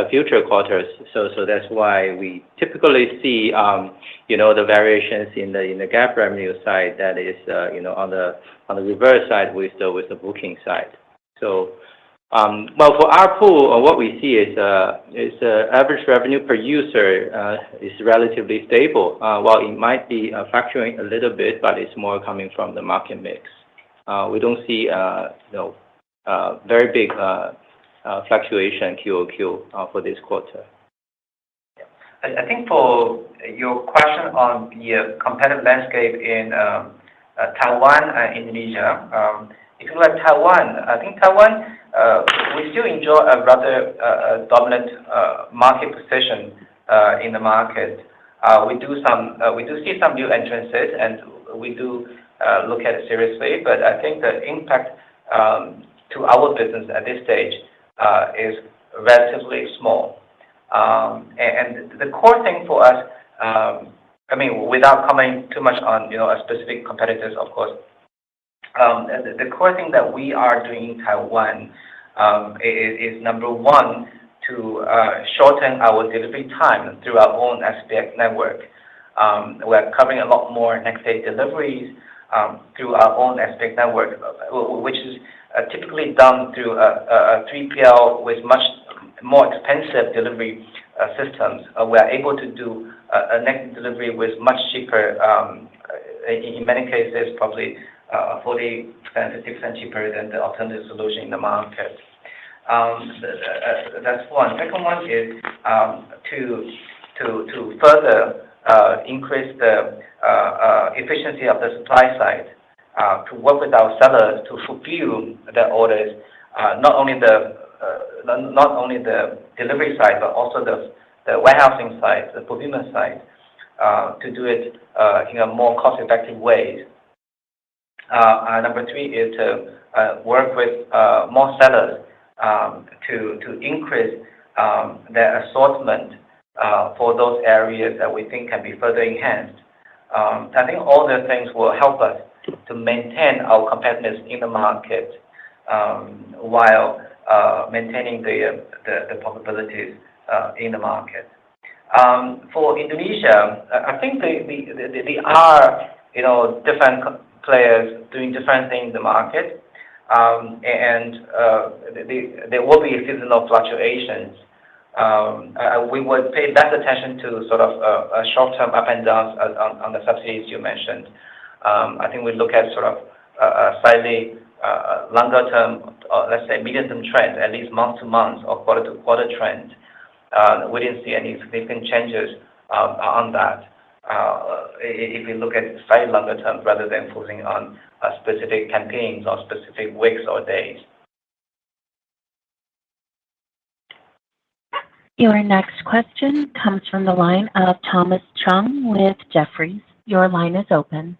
future quarters. So that's why we typically see the variations in the GAAP revenue side. That is on the reverse side with the booking side. So well, for ARPU, what we see is average revenue per user is relatively stable. While it might be fluctuating a little bit, but it's more coming from the market mix. We don't see very big fluctuation QOQ for this quarter. I think for your question on the competitive landscape in Taiwan and Indonesia, if you look at Taiwan, I think Taiwan, we still enjoy a rather dominant market position in the market. We do see some new entrances, and we do look at it seriously. But I think the impact to our business at this stage is relatively small. And the core thing for us, I mean, without commenting too much on specific competitors, of course, the core thing that we are doing in Taiwan is number one, to shorten our delivery time through our own SPX network. We're covering a lot more next-day deliveries through our own SPX network, which is typically done through a 3PL with much more expensive delivery systems. We are able to do a next delivery with much cheaper, in many cases, probably 40%, 50% cheaper than the alternative solution in the market. That's one. Second one is to further increase the efficiency of the supply side, to work with our sellers to fulfill their orders, not only the delivery side, but also the warehousing side, the fulfillment side, to do it in a more cost-effective way. Number three is to work with more sellers to increase their assortment for those areas that we think can be further enhanced. I think all the things will help us to maintain our competitiveness in the market while maintaining the profitabilities in the market. For Indonesia, I think there are different players doing different things in the market, and there will be seasonal fluctuations. We would pay less attention to sort of a short-term up and downs on the subsidies you mentioned. I think we look at sort of a slightly longer term, let's say medium-term trend, at least month-to-month or quarter-to-quarter trend. We didn't see any significant changes on that. If you look at slightly longer term rather than focusing on specific campaigns or specific weeks or days. Your next question comes from the line of Thomas Chung with Jefferies. Your line is open.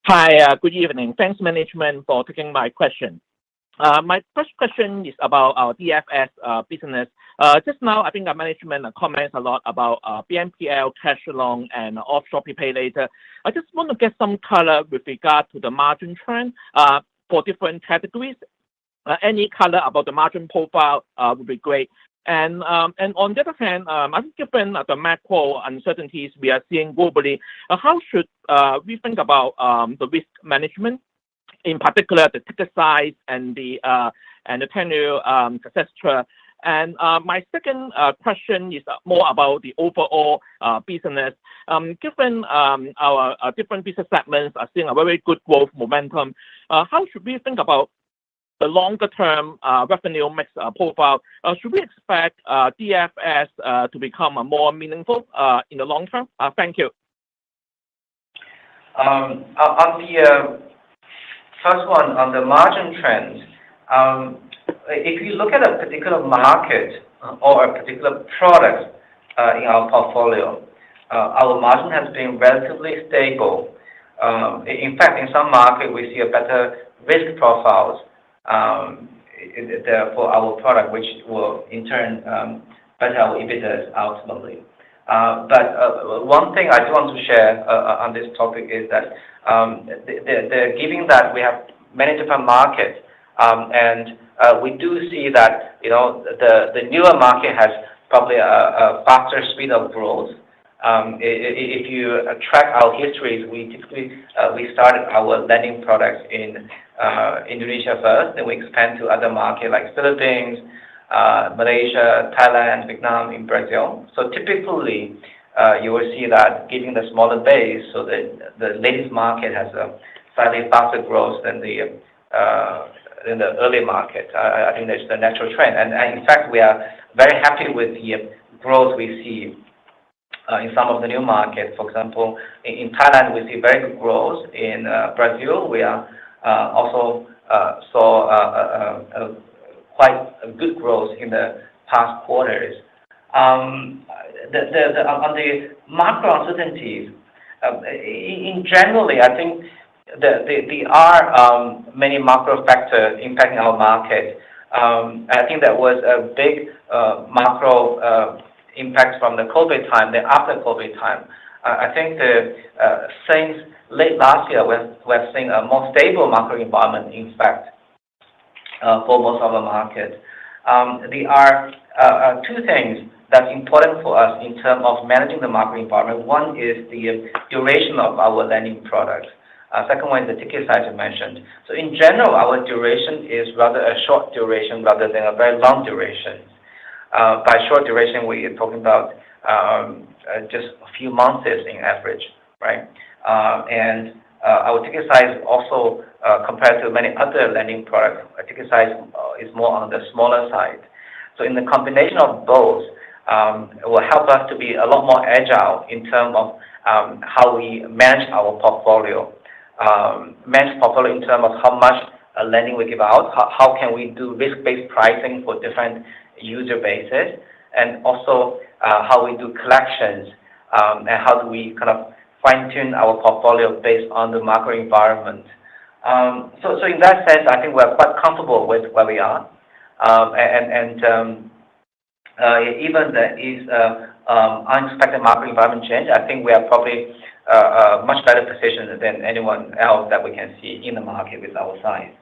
Hi, good evening. Thanks, management, for taking my question. My first question is about our DFS business. Just now, I think our management comments a lot about BNPL, cash loan, and offshore pay later. I just want to get some color with regard to the margin trend for different categories. Any color about the margin profile would be great. And on the other hand, I think given the macro uncertainties we are seeing globally, how should we think about the risk management, in particular the ticket size and the tenure, etc. And my second question is more about the overall business. Given our different business segments are seeing a very good growth momentum, how should we think about the longer-term revenue mix profile? Should we expect DFS to become more meaningful in the long term? Thank you. On the first one, on the margin trends, if you look at a particular market or a particular product in our portfolio, our margin has been relatively stable. In fact, in some markets, we see a better risk profiles for our product, which will in turn better our EBITDA ultimately. But one thing I do want to share on this topic is that given that we have many different markets, and we do see that the newer market has probably a faster speed of growth. If you track our histories, we typically we started our lending products in Indonesia first, then we expand to other markets like Philippines, Malaysia, Thailand, Vietnam, and Brazil. So typically, you will see that given the smaller base, so the latest market has a slightly faster growth than the early market. I think that's the natural trend, and in fact, we are very happy with the growth we see in some of the new markets. For example, in Thailand, we see very good growth. In Brazil, we are also saw quite a good growth in the past quarters. On the macro uncertainties, in generally, I think there are many macro factors impacting our market. I think there was a big macro impact from the COVID time. Then after COVID time, I think since late last year, we're seeing a more stable macro environment. In fact, for most of the market, there are two things that's important for us in terms of managing the macro environment. One is the duration of our lending products. Second one is the ticket size you mentioned. So in general, our duration is rather a short duration rather than a very long duration. By short duration, we are talking about just a few months in average, right? And our ticket size also, compared to many other lending products, our ticket size is more on the smaller side. So in the combination of both, it will help us to be a lot more agile in terms of how we manage our portfolio. Manage portfolio in terms of how much lending we give out, how can we do risk-based pricing for different user bases, and also how we do collections, and how do we kind of fine-tune our portfolio based on the macro environment. So in that sense, I think we're quite comfortable with where we are. Even there is unexpected macro environment change, I think we are probably much better positioned than anyone else that we can see in the market with our size.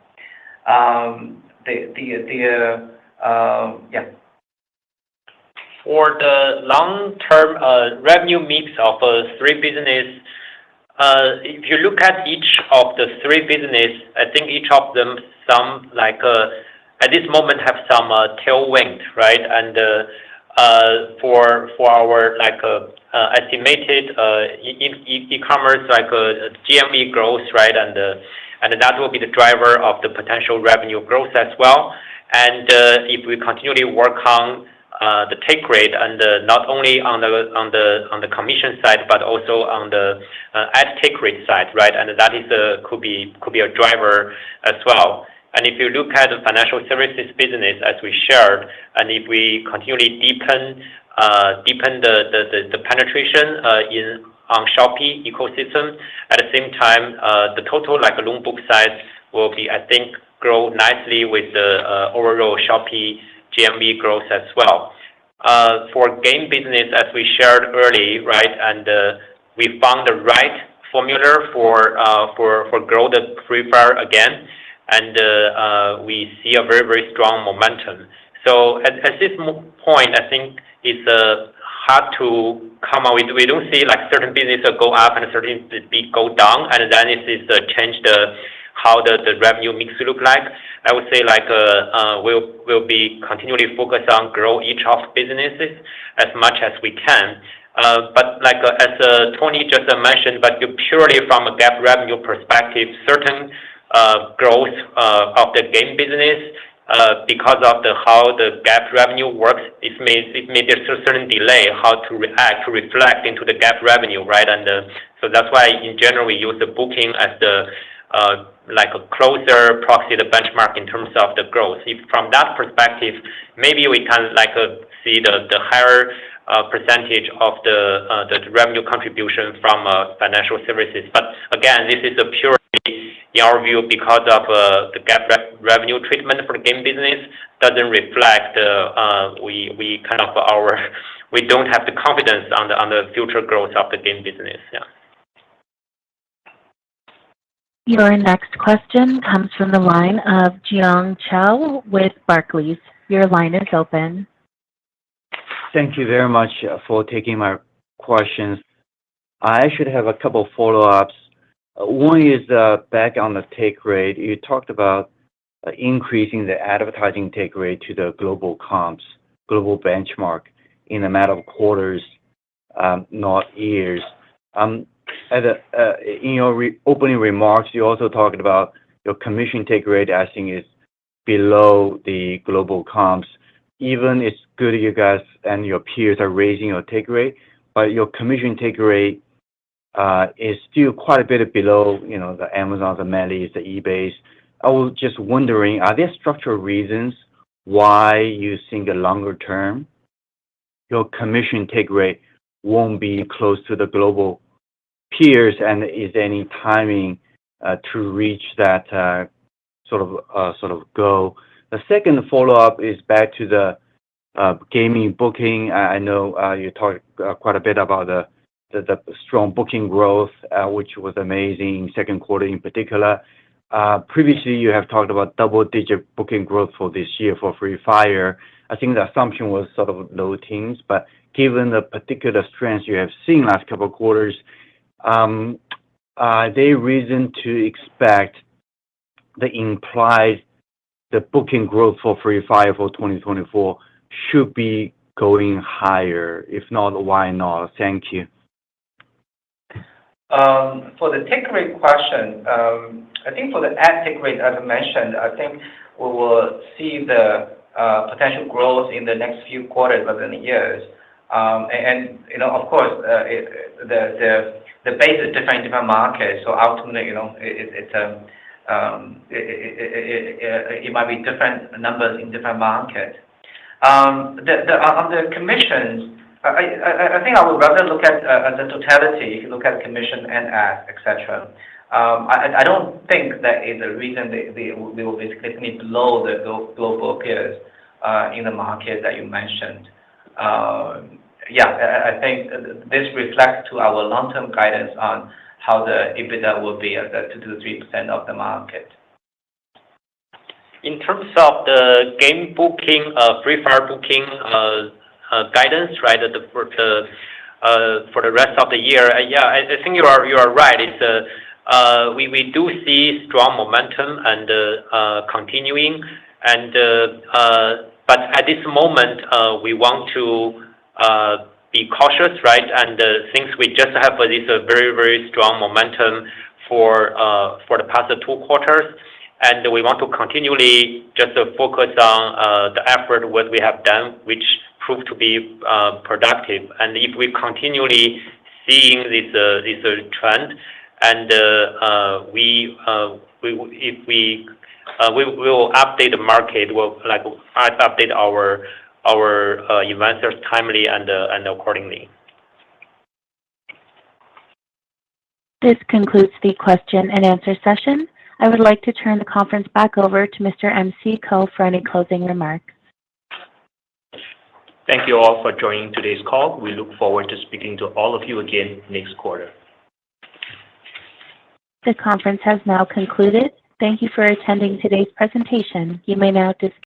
For the long-term revenue mix of three business, if you look at each of the three business, I think each of them some like at this moment have some tailwind, right? And for our like estimated e-commerce like GMV growth, right? And that will be the driver of the potential revenue growth as well. And if we continually work on the take rate and not only on the commission side, but also on the ad take rate side, right? And that is could be a driver as well. And if you look at the financial services business as we shared, and if we continually deepen the penetration on Shopee ecosystem, at the same time the total like loan book size will be, I think, grow nicely with the overall Shopee GMV growth as well. For game business, as we shared early, right, and we found the right formula for grow the Free Fire again, and we see a very, very strong momentum. So at this point, I think it's hard to come out with. We don't see like certain businesses go up and certain go down, and then it is change how the revenue mix look like. I would say like we'll be continually focused on grow each of businesses as much as we can. But like as Tony just mentioned, but purely from a GAAP revenue perspective, certain growth of the game business because of how the GAAP revenue works, it may there's a certain delay how to react to reflect into the GAAP revenue, right? And so that's why in general we use the booking as the like a closer proxy the benchmark in terms of the growth. If from that perspective, maybe we can like see the higher percentage of the revenue contribution from financial services. But again, this is a purely in our view because of the GAAP revenue treatment for the game business doesn't reflect we kind of we don't have the confidence on the future growth of the game business. Yeah. Your next question comes from the line of Jiong Chao with Barclays. Your line is open. Thank you very much for taking my questions. I should have a couple follow-ups. One is back on the take rate. You talked about increasing the advertising take rate to the global comps, global benchmark in a matter of quarters, not years. In your opening remarks, you also talked about your commission take rate, I think, is below the global comps. Even it's good you guys and your peers are raising your take rate, but your commission take rate is still quite a bit below, you know, the Amazon, the Mellies, the eBays. I was just wondering, are there structural reasons why you think a longer term your commission take rate won't be close to the global peers, and is there any timing to reach that sort of goal? The second follow-up is back to the gaming booking. I know you talked quite a bit about the strong booking growth, which was amazing, second quarter in particular. Previously, you have talked about double-digit booking growth for this year for Free Fire. I think the assumption was sort of low teens, but given the particular strengths you have seen last couple of quarters, are there reason to expect the booking growth for Free Fire for 2024 should be going higher? If not, why not? Thank you. For the take rate question, I think for the ad take rate, as I mentioned, I think we will see the potential growth in the next few quarters within the years. And you know, of course, the base is different in different markets. So ultimately, you know, it might be different numbers in different markets. On the commissions, I think I would rather look at the totality. If you look at commission and ads, etc. I don't think that is a reason they will be significantly below the global peers in the market that you mentioned. I think this reflects to our long-term guidance on how the EBITDA will be at the 2-3% of the market. In terms of the game booking, Free Fire booking guidance, right? For the rest of the year, I think you are right. It's we do see strong momentum and continuing, and but at this moment we want to be cautious, right? And since we just have this very, very strong momentum for the past 2 quarters, and we want to continually just focus on the effort what we have done, which proved to be productive. And if we continually seeing this trend, and we will update the market, we'll like update our investors timely and accordingly. This concludes the question and answer session. I would like to turn the conference back over to Mr. MC Koh for any closing remarks. Thank you all for joining today's call. We look forward to speaking to all of you again next quarter. The conference has now concluded. Thank you for attending today's presentation. You may now disconnect.